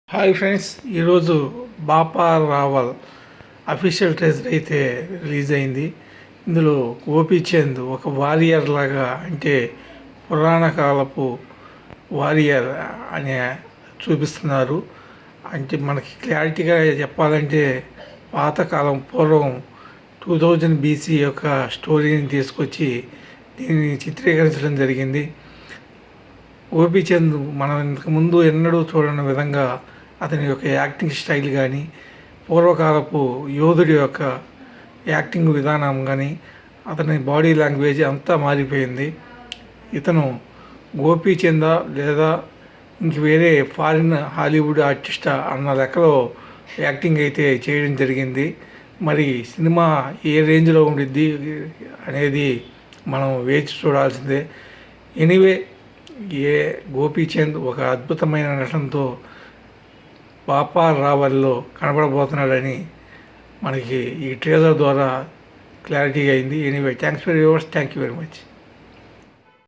Hi friends, ఈరోజు బాపా Rawal official treasure అయితే release అయింది. ఇందులో గోపీచంద్ ఒక వారియర్ లాగా, అంటే పురాణ కాలపు వారియర్ అనే చూపిస్తున్నారు. అంటే మనకి క్లారిటీగా చెప్పాలంటే పాతకాలం పూర్వం 2000 BC యొక్క స్టోరీని తీసుకొచ్చి దీన్ని చిత్రీకరించడం జరిగింది. గోపీచంద్ మనం ఇంతకుముందు ఎన్నడూ చూడని విధంగా అతని యొక్క యాక్టింగ్ స్టైల్ కానీ, పూర్వకాలపు యోధుడి యొక్క యాక్టింగ్ విధానం కానీ, అతని బాడీ లాంగ్వేజ్ అంతా మారిపోయింది. ఇతను గోపీచందా లేదా ఇంక వేరే ఫారిన్ హాలీవుడ్ ఆర్టిస్టా అన్న లెక్కలో యాక్టింగ్ అయితే చేయడం జరిగింది. మరి సినిమా ఏ రేంజ్లో ఉండిద్ది అనేది మనం వేచి చూడాల్సిందే. ఎనీవే, గోపీచంద్ ఒక అద్భుతమైన నటనతో బాపా రావల్లో కనబడబోతున్నాడని మనకి ఈ ట్రేలర్ ద్వారా క్లారిటీ అయింది. Anyway, thanks for viewers. Thank you very much.